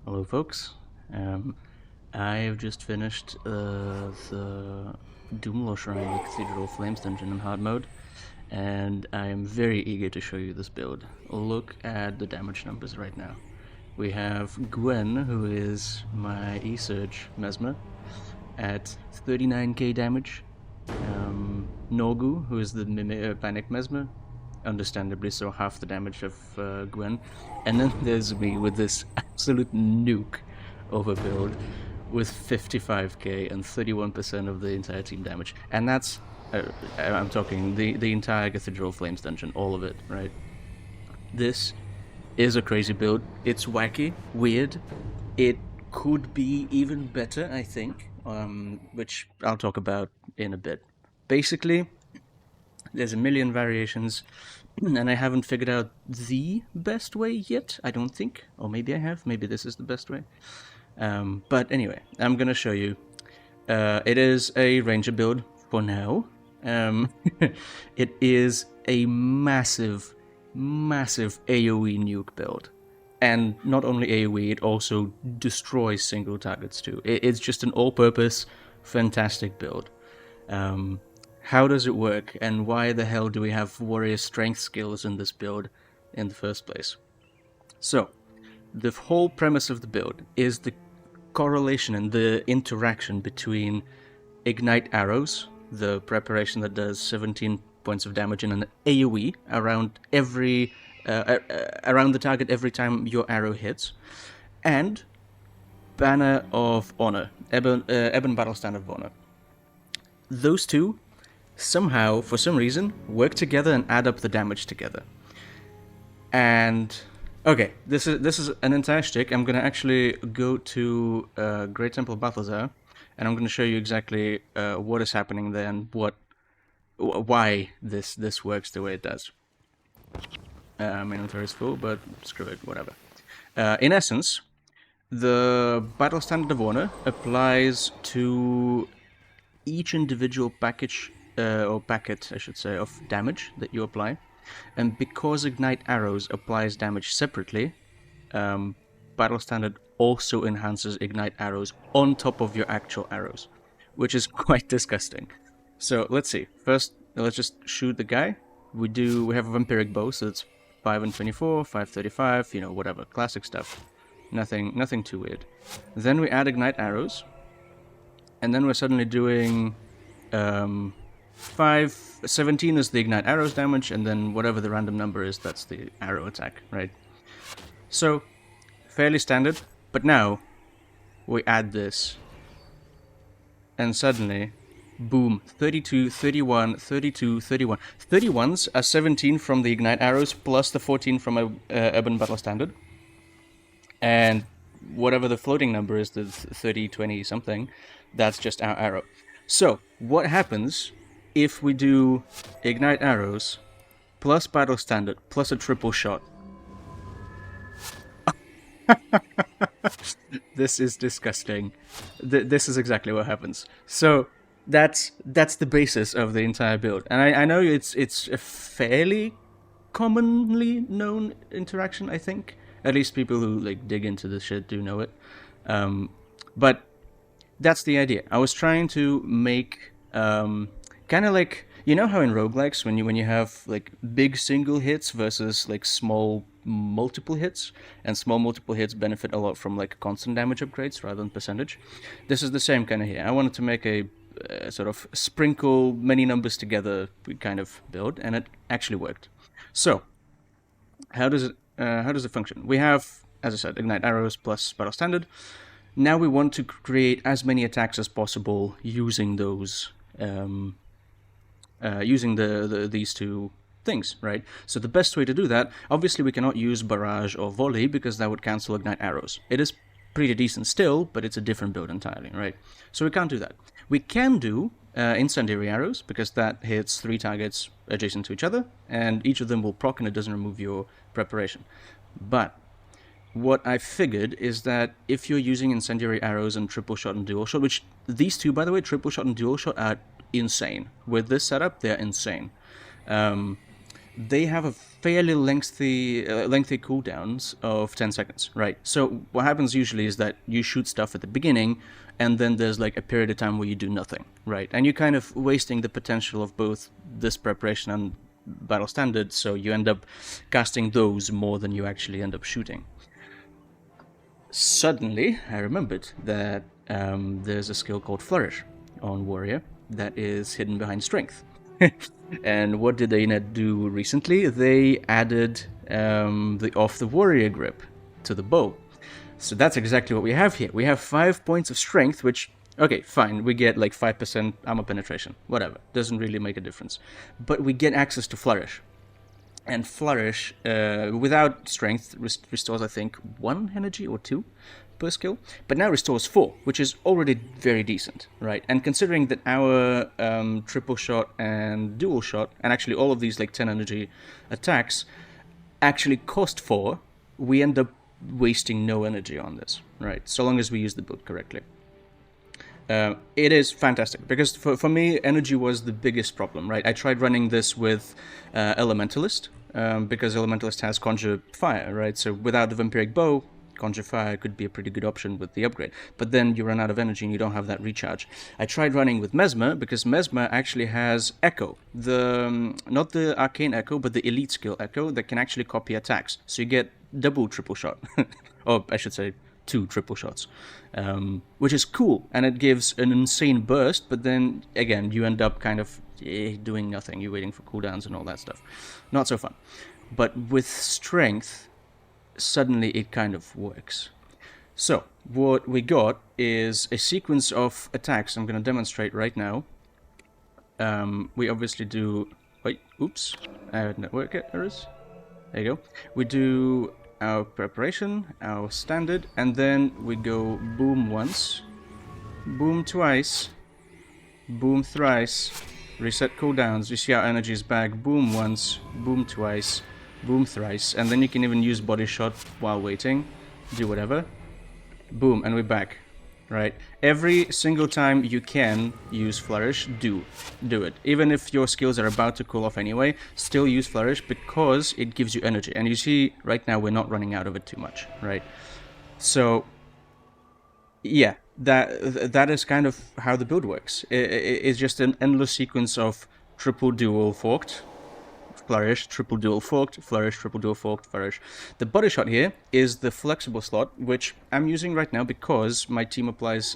Hello, folks. I've just finished the Doomlore Shrine, the Cathedral Flames dungeon in hard mode, and I am very eager to show you this build. Look at the damage numbers right now. We have Gwen, who is my E-Surge Mesmer, at 39k damage. Norgu, who is the Panic Mesmer, understandably so, half the damage of Gwen. And then there's me with this absolute nuke overbuild with 55k and 31% of the entire team damage. And that's, I'm talking the entire Cathedral Flames dungeon, all of it, right? This is a crazy build. It's wacky, weird. It could be even better, I think, which I'll talk about in a bit. Basically, there's a million variations, and I haven't figured out the best way yet, I don't think. Or maybe I have. Maybe this is the best way. But anyway, I'm going to show you. It is a ranger build for now. It is a massive AoE nuke build. And not only AoE, it also destroys single targets too. It's just an all-purpose, fantastic build. How does it work, and why the hell do we have warrior strength skills in this build in the first place? So, the whole premise of the build is the correlation and the interaction between Ignite Arrows, the preparation that does 17 points of damage in an AoE around around the target every time your arrow hits, and Banner of Honor, Ebon Battle Stand of Honor. Those two somehow, for some reason, work together and add up the damage together. And okay, this is an entire shtick. I'm gonna actually go to Great Temple Balthazar, and I'm gonna show you exactly what is happening there and why this works the way it does. My inventory is full, but screw it, whatever. In essence, the Battle Standard of Honor applies to each individual package, or packet, I should say, of damage that you apply. And because Ignite Arrows applies damage separately, Battle Standard also enhances Ignite Arrows on top of your actual arrows, which is quite disgusting. So let's see. First, let's just shoot the guy. We have a Vampiric Bow, so it's 5 and 24, 535, you know, whatever, classic stuff. Nothing too weird. Then we add Ignite Arrows, and then we're suddenly doing 17 is the Ignite Arrows damage, and then whatever the random number is, that's the arrow attack, right? So, fairly standard, but now we add this, and suddenly, boom, 32, 31, 32, 31. 31s are 17 from the Ignite Arrows, plus the 14 from a Ebon Battle Standard. And whatever the floating number is, the 30, 20 something, that's just our arrow. So, what happens if we do Ignite Arrows, plus Battle Standard, plus a triple shot? This is disgusting. This is exactly what happens. So, that's the basis of the entire build. And I know it's a fairly commonly known interaction, I think. At least people who like dig into this shit do know it. But that's the idea. I was trying to make kind of like, you know how in roguelikes when you have like big single hits versus like small multiple hits, and small multiple hits benefit a lot from like constant damage upgrades rather than percentage. This is the same kind of here. I wanted to make a sort of sprinkle many numbers together kind of build, and it actually worked. So how does it function? We have, as I said, Ignite Arrows plus Battle Standard. Now we want to create as many attacks as possible using those, using these two things, right? So the best way to do that, obviously we cannot use Barrage or Volley because that would cancel Ignite Arrows. It is pretty decent still, but it's a different build entirely, right? So we can't do that. We can do Incendiary Arrows, because that hits 3 targets adjacent to each other, and each of them will proc and it doesn't remove your preparation. But what I figured is that if you're using Incendiary Arrows and Triple Shot and Dual Shot, which these two, by the way, Triple Shot and Dual Shot, are insane. With this setup, they're insane. They have a fairly lengthy cooldowns of 10 seconds, right? So what happens usually is that you shoot stuff at the beginning, and then there's like a period of time where you do nothing, right? And you're kind of wasting the potential of both this preparation and battle standard, so you end up casting those more than you actually end up shooting. Suddenly, I remembered that there's a skill called Flourish on Warrior that is hidden behind Strength. And what did they do recently? They added the Off the Warrior grip to the bow. So that's exactly what we have here. We have 5 points of Strength, which, okay, fine, we get like 5% armor penetration. Whatever, doesn't really make a difference. But we get access to Flourish. And Flourish, without Strength, restores, I think, 1 energy or 2 per skill, but now restores 4, which is already very decent, right? And considering that our triple shot and dual shot, and actually all of these like 10 energy attacks, actually cost 4, we end up wasting no energy on this, right? So long as we use the build correctly. It is fantastic, because for me, energy was the biggest problem, right? I tried running this with Elementalist, because Elementalist has Conjure Fire, right? So without the Vampiric Bow, Conjure Fire could be a pretty good option with the upgrade. But then you run out of energy and you don't have that recharge. I tried running with Mesmer, because Mesmer actually has Echo. Not the Arcane Echo, but the Elite skill Echo that can actually copy attacks. So you get double triple shot. Or I should say 2 triple shots, which is cool, and it gives an insane burst, but then again you end up kind of doing nothing. You're waiting for cooldowns and all that stuff. Not so fun. But with Strength, suddenly it kind of works. So what we got is a sequence of attacks. I'm going to demonstrate right now. We obviously do... Wait, oops, I had network errors. There you go. We do our preparation, our standard, and then we go boom once, boom twice, boom thrice, reset cooldowns. You see our energy is back, boom once, boom twice, boom thrice, and then you can even use body shot while waiting, do whatever, boom, and we're back, right? Every single time you can use Flourish, do it. Even if your skills are about to cool off anyway, still use Flourish, because it gives you energy. And you see, right now we're not running out of it too much, right? So, yeah, that is kind of how the build works. It's just an endless sequence of triple dual forked, Flourish, triple dual forked, Flourish, triple dual forked, Flourish. The body shot here is the flexible slot, which I'm using right now because my team applies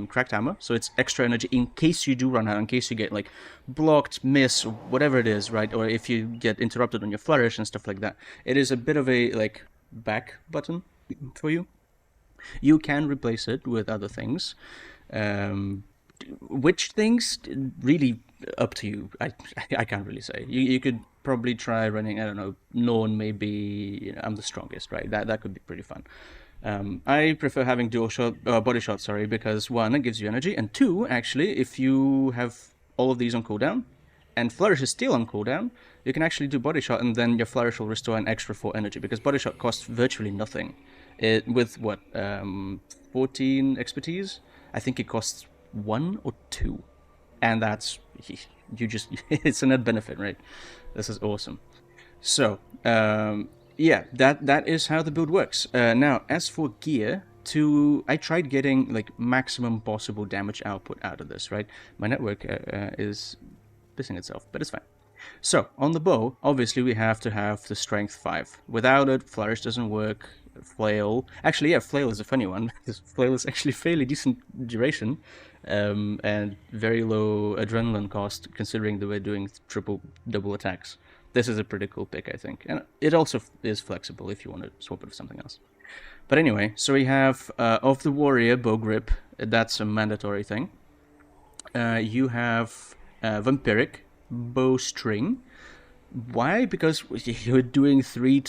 cracked hammer, so it's extra energy in case you do run out, in case you get like blocked, miss, whatever it is, right? Or if you get interrupted on your Flourish and stuff like that. It is a bit of a like back button for you. You can replace it with other things. Which things, really up to you. I can't really say. You could probably try running, I don't know, Norn maybe. I'm the strongest, right? That could be pretty fun. I prefer having dual shot, body shot, sorry, because 1, it gives you energy, and 2, actually, if you have all of these on cooldown, and Flourish is still on cooldown, you can actually do body shot, and then your Flourish will restore an extra 4 energy, because body shot costs virtually nothing. With what, 14 expertise? I think it costs 1 or 2, and that's, you just, it's a net benefit, right? This is awesome. So, yeah, that is how the build works. Now, as for gear, I tried getting like maximum possible damage output out of this, right? My network is pissing itself, but it's fine. So, on the bow, obviously we have to have the strength 5. Without it, Flourish doesn't work. Flail. Actually, yeah, Flail is a funny one, because Flail is actually fairly decent duration, and very low adrenaline cost, considering that we're doing double attacks. This is a pretty cool pick, I think. And it also is flexible if you want to swap it for something else. But anyway, so we have of the Warrior bow grip. That's a mandatory thing. You have Vampiric bowstring. Why? Because you're doing 2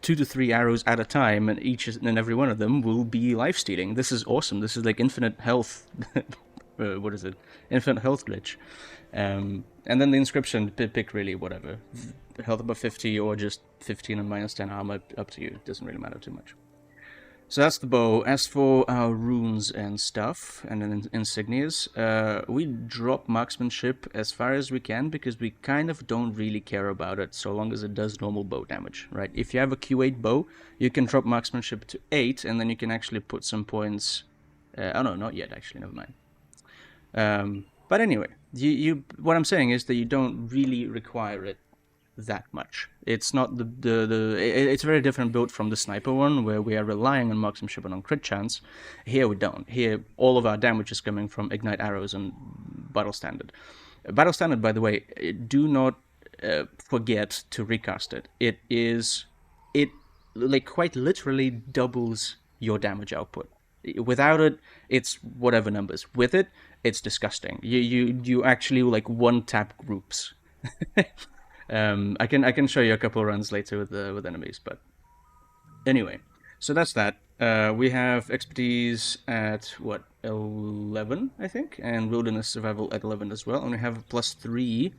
to 3 arrows at a time, and each and every one of them will be life-stealing. This is awesome. This is like infinite health. What is it? Infinite health glitch. And then the inscription, pick really whatever. Health above 50 or just 15 and minus 10 armor, up to you. It doesn't really matter too much. So that's the bow. As for our runes and stuff, and then insignias, we drop marksmanship as far as we can because we kind of don't really care about it so long as it does normal bow damage, right? If you have a Q8 bow, you can drop marksmanship to 8, and then you can actually put some points... oh no, not yet, actually, never mind. But anyway, what I'm saying is that you don't really require it that much. It's not it's a very different build from the sniper one where we are relying on marksmanship and on crit chance. Here we don't. Here all of our damage is coming from ignite arrows and battle standard. Battle standard, by the way, do not forget to recast it. It like quite literally doubles your damage output. Without it, it's whatever numbers. With it, it's disgusting. You actually like one tap groups. I can show you a couple of runs later with enemies, but anyway, so that's that. We have expertise at what 11, I think, and wilderness survival at 11 as well, and we have a +3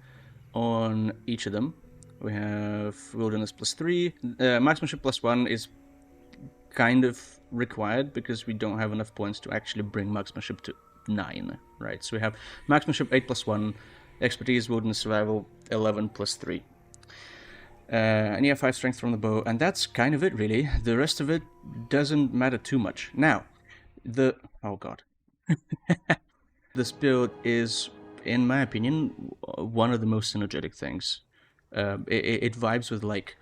on each of them. We have wilderness +3, marksmanship +1 is kind of required because we don't have enough points to actually bring marksmanship to 9, right? So we have marksmanship 8 +1. Expertise, wilderness, survival, 11 +3. And you have 5 strength from the bow, and that's kind of it, really. The rest of it doesn't matter too much. Now, oh god. This build is, in my opinion, one of the most synergetic things. It vibes with like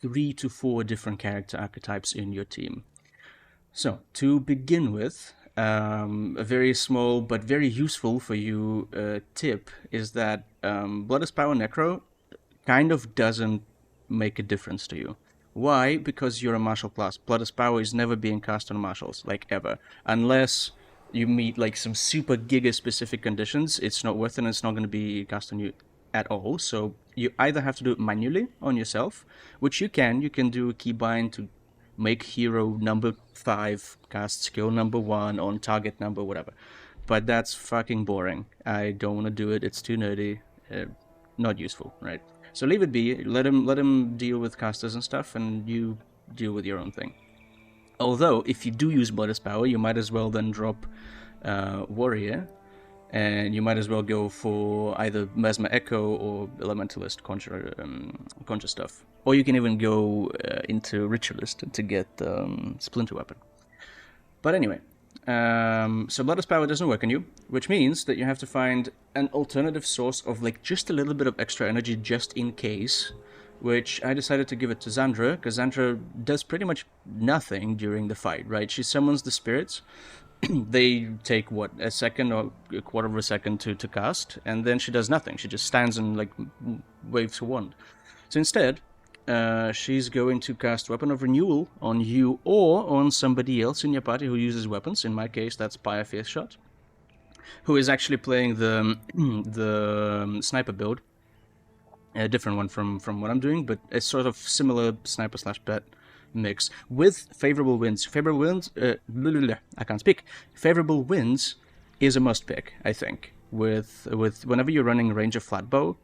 3 to 4 different character archetypes in your team. So, to begin with, a very small but very useful for you tip is that Blood Power Necro kind of doesn't make a difference to you. Why? Because you're a martial class. Blood Power is never being cast on martials, like ever. Unless you meet like some super giga specific conditions, it's not worth it and it's not going to be cast on you at all. So you either have to do it manually on yourself, which you can do a keybind to make hero number 5 cast skill number 1 on target number whatever, but that's fucking boring. I don't want to do it. It's too nerdy, not useful, right? So leave it be. Let him deal with casters and stuff, and you deal with your own thing. Although if you do use Blood's Power, you might as well then drop warrior, and you might as well go for either Mesmer Echo or Elementalist Conjure stuff. Or you can even go into Ritualist to get Splinter Weapon. But anyway, so Blood's Power doesn't work on you, which means that you have to find an alternative source of like just a little bit of extra energy just in case, which I decided to give it to Zandra, because Zandra does pretty much nothing during the fight, right? She summons the spirits. They take, what, a second or a quarter of a second to cast, and then she does nothing. She just stands and, like, waves her wand. So instead, she's going to cast Weapon of Renewal on you or on somebody else in your party who uses weapons. In my case, that's Pyre Fierce Shot, who is actually playing the sniper build. A different one from what I'm doing, but a sort of similar sniper/bet mix with favorable winds. Favorable winds, I can't speak. Favorable winds is a must pick, I think. With whenever you're running range of flatbow,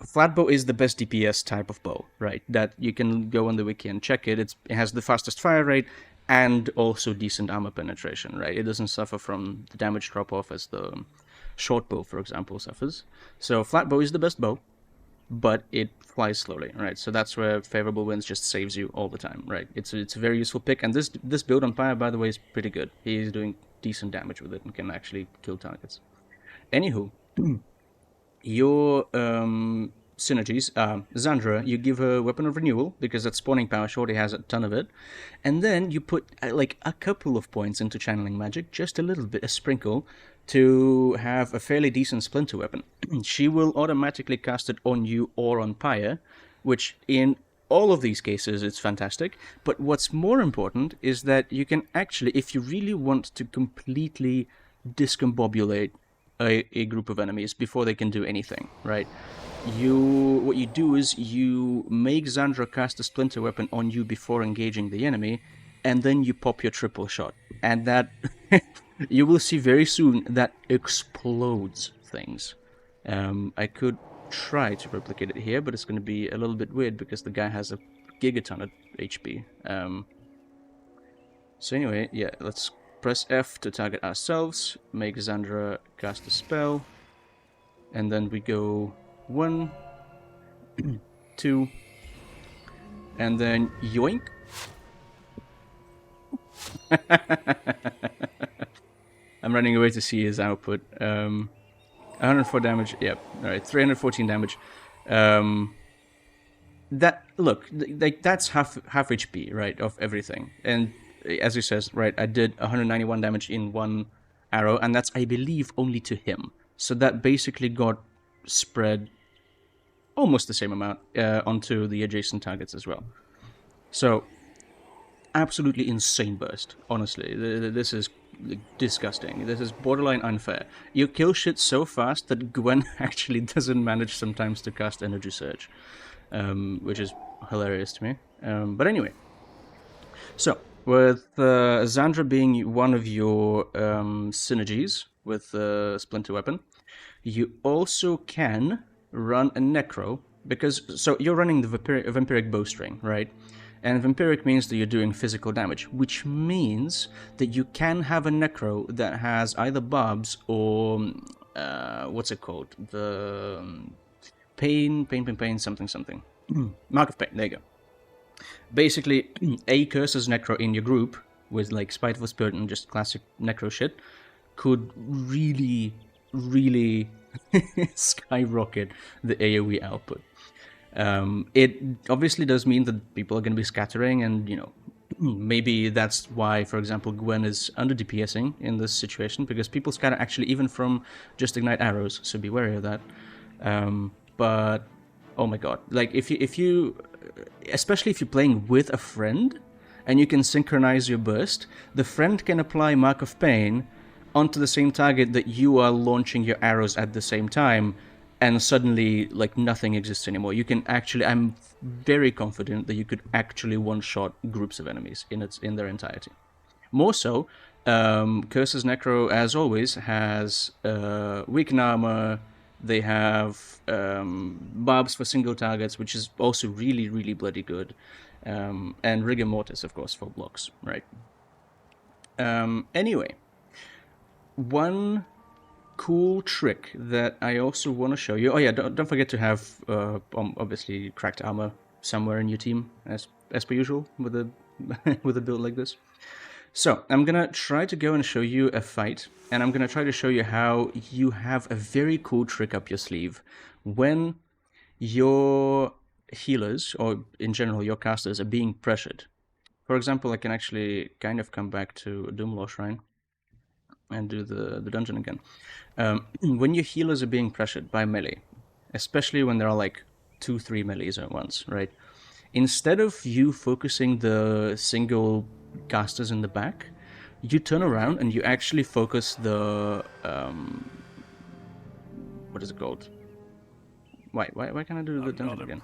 flatbow is the best DPS type of bow, right? That you can go on the wiki and check it. It has the fastest fire rate and also decent armor penetration, right? It doesn't suffer from the damage drop off as the short bow, for example, suffers. So flatbow is the best bow, but it flies slowly, right? So that's where favorable winds just saves you all the time, right? It's a very useful pick, and this build on Pyre, by the way, is pretty good. He's doing decent damage with it and can actually kill targets. Anywho, your synergies are Zandra, you give her Weapon of Renewal, because that spawning power shorty has a ton of it, and then you put like a couple of points into channeling magic, just a little bit, a sprinkle, to have a fairly decent Splinter Weapon. She will automatically cast it on you or on Pyre, which in all of these cases it's fantastic, but what's more important is that you can actually, if you really want to completely discombobulate a group of enemies before they can do anything, right? What you do is you make Zandra cast a Splinter Weapon on you before engaging the enemy, and then you pop your triple shot. And that, you will see very soon, that explodes things. I could try to replicate it here, but it's going to be a little bit weird because the guy has a gigaton of HP. So anyway, yeah, let's press F to target ourselves, make Xandra cast a spell, and then we go 1, 2, and then yoink. I'm running away to see his output. 104 damage. Yep. All right. 314 damage. That look like that's half HP, right, of everything. And as he says, right, I did 191 damage in one arrow, and that's, I believe, only to him. So that basically got spread almost the same amount onto the adjacent targets as well. So absolutely insane burst. Honestly, this is disgusting. This is borderline unfair. You kill shit so fast that Gwen actually doesn't manage sometimes to cast Energy Surge, which is hilarious to me. But anyway, so with Xandra being one of your synergies with Splinter Weapon, you also can run a Necro, because so you're running the Vampiric Bowstring, right? And Vampiric means that you're doing physical damage, which means that you can have a Necro that has either barbs or what's it called? The pain, something. Mark of Pain, there you go. Basically, a Curse's Necro in your group with like Spiteful Spirit and just classic Necro shit could really, really skyrocket the AoE output. It obviously does mean that people are going to be scattering, and, you know, maybe that's why, for example, Gwen is under DPSing in this situation, because people scatter actually even from just Ignite Arrows, so be wary of that. But, oh my god, like, if you, especially if you're playing with a friend, and you can synchronize your burst, the friend can apply Mark of Pain onto the same target that you are launching your arrows at the same time, and suddenly, like, nothing exists anymore. You can actually, I'm very confident that you could actually one-shot groups of enemies in their entirety. More so, Curse's Necro, as always, has weaken armor. They have barbs for single targets, which is also really, really bloody good. And Rigor Mortis, of course, for blocks, right? Anyway, one cool trick that I also want to show you. Oh yeah, don't forget to have obviously cracked armor somewhere in your team, as per usual with a with a build like this. So I'm gonna try to go and show you a fight, and I'm gonna try to show you how you have a very cool trick up your sleeve when your healers, or in general your casters, are being pressured. For example, I can actually kind of come back to Doomlaw Shrine and do the dungeon again. When your healers are being pressured by melee, especially when there are like 2-3 melees at once, right? Instead of you focusing the single casters in the back, you turn around and you actually focus the what is it called? Why can't I do the dungeon again?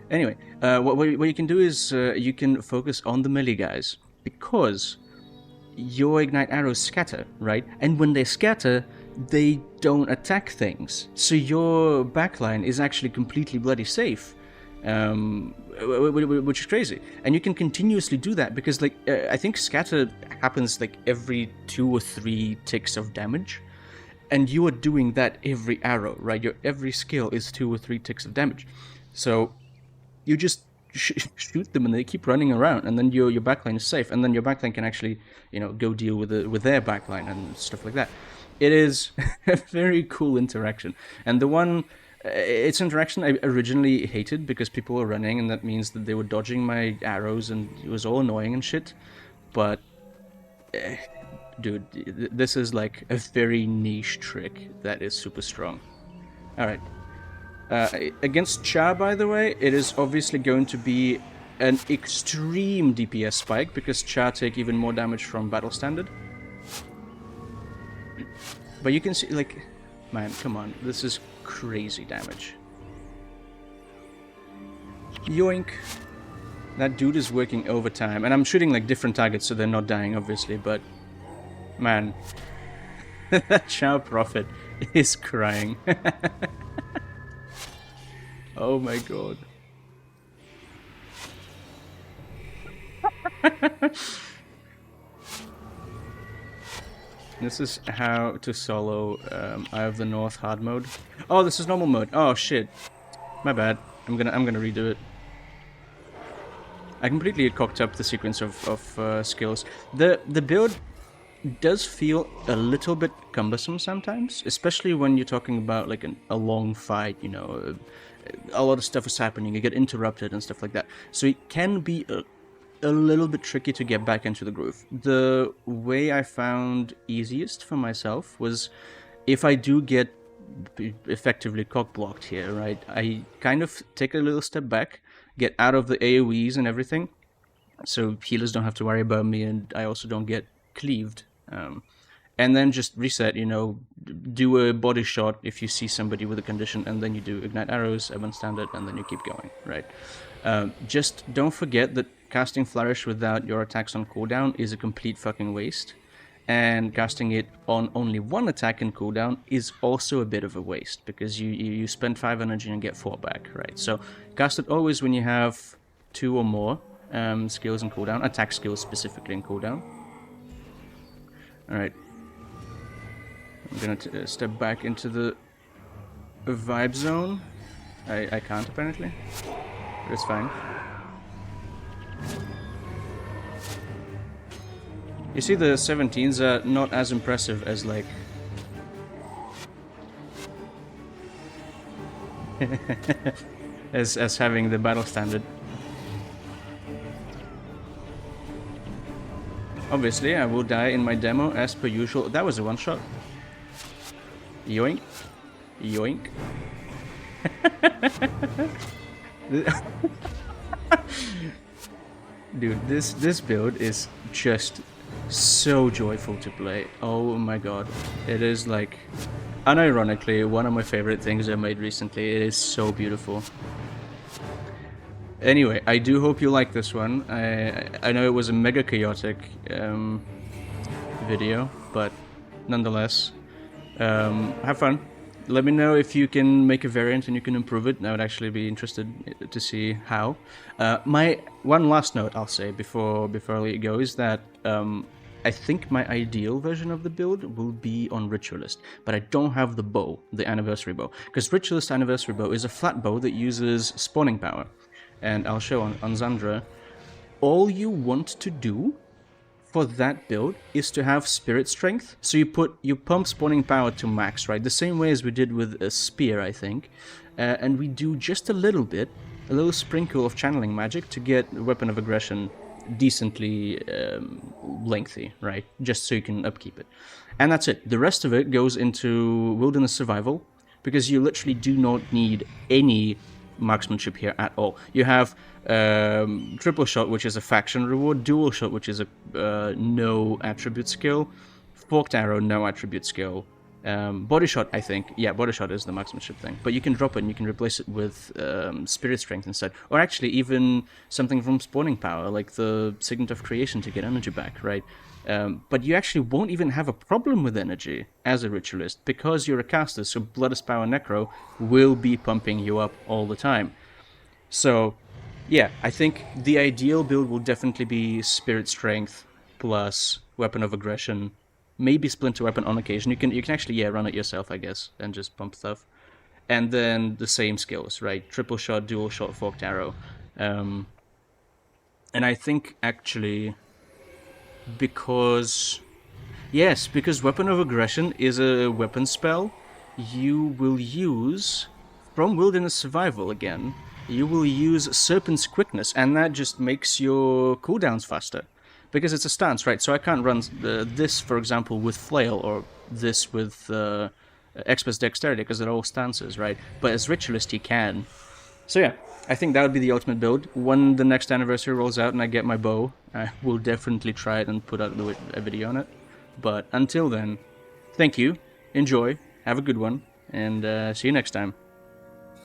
Anyway, what you can do is you can focus on the melee guys, because your Ignite Arrows scatter, right? And when they scatter, they don't attack things. So your backline is actually completely bloody safe, which is crazy. And you can continuously do that because, like, I think scatter happens like every 2 or 3 ticks of damage. And you are doing that every arrow, right? Your every skill is 2 or 3 ticks of damage. So you just shoot them and they keep running around, and then your backline is safe, and then your backline can actually, you know, go deal with their backline and stuff like that. It is a very cool interaction, and the one, it's interaction I originally hated because people were running, and that means that they were dodging my arrows, and it was all annoying and shit. But dude, this is like a very niche trick that is super strong. All right. Against Char, by the way, it is obviously going to be an extreme DPS spike, because Char take even more damage from Battle Standard. But you can see, like, man, come on, this is crazy damage. Yoink. That dude is working overtime, and I'm shooting like different targets so they're not dying, obviously, but man, that Char Prophet is crying. Oh my god. This is how to solo Eye of the North hard mode. Oh, this is normal mode. Oh shit, my bad. I'm gonna redo it. I completely cocked up the sequence of skills. The build does feel a little bit cumbersome sometimes, especially when you're talking about like a long fight. You know, a lot of stuff is happening. You get interrupted and stuff like that. So it can be a little bit tricky to get back into the groove. The way I found easiest for myself was if I do get effectively cock-blocked here, right, I kind of take a little step back, get out of the AoEs and everything, so healers don't have to worry about me, and I also don't get cleaved. And then just reset, you know, do a body shot if you see somebody with a condition, and then you do Ignite Arrows, Event Standard, and then you keep going, right? Just don't forget that casting Flourish without your attacks on cooldown is a complete fucking waste. And casting it on only one attack in cooldown is also a bit of a waste, because you spend 5 energy and get 4 back, right? So cast it always when you have 2 or more skills in cooldown, attack skills specifically in cooldown. Alright. I'm gonna step back into the vibe zone. I can't apparently, but it's fine. You see, the 17s are not as impressive as like as having the battle standard. Obviously, I will die in my demo as per usual. That was a one shot. Yoink. Yoink. Dude, this build is just so joyful to play. Oh my god. It is like, unironically, one of my favorite things I made recently. It is so beautiful. Anyway, I do hope you like this one. I know it was a mega chaotic video, but nonetheless, have fun. Let me know if you can make a variant and you can improve it. I would actually be interested to see how. My one last note I'll say before I let you go is that I think my ideal version of the build will be on Ritualist, but I don't have the bow, the Anniversary Bow, because Ritualist Anniversary Bow is a flat bow that uses spawning power. And I'll show on Zandra, all you want to do for that build is to have spirit strength. So you pump spawning power to max, right? The same way as we did with a spear, I think. And we do just a little bit, a little sprinkle of channeling magic to get Weapon of Aggression decently lengthy, right? Just so you can upkeep it. And that's it. The rest of it goes into Wilderness Survival, because you literally do not need any marksmanship here at all. You have triple shot, which is a faction reward, dual shot, which is a no attribute skill, forked arrow, no attribute skill, body shot, I think. Yeah, body shot is the marksmanship thing, but you can drop it and you can replace it with spirit strength instead, or actually even something from spawning power, like the Signet of Creation to get energy back, right? But you actually won't even have a problem with energy as a ritualist, because you're a caster, so Bloodless Power Necro will be pumping you up all the time. So, yeah, I think the ideal build will definitely be Spirit Strength plus Weapon of Aggression, maybe Splinter Weapon on occasion. You can actually, yeah, run it yourself, I guess, and just pump stuff. And then the same skills, right? Triple shot, dual shot, forked arrow. And I think, actually, because Weapon of Aggression is a weapon spell, you will use, from Wilderness Survival again, you will use Serpent's Quickness, and that just makes your cooldowns faster. Because it's a stance, right? So I can't run this, for example, with Flail, or this with Expert's Dexterity, because they're all stances, right? But as Ritualist, you can. So yeah, I think that would be the ultimate build. When the next anniversary rolls out and I get my bow, I will definitely try it and put out a video on it. But until then, thank you, enjoy, have a good one, and see you next time.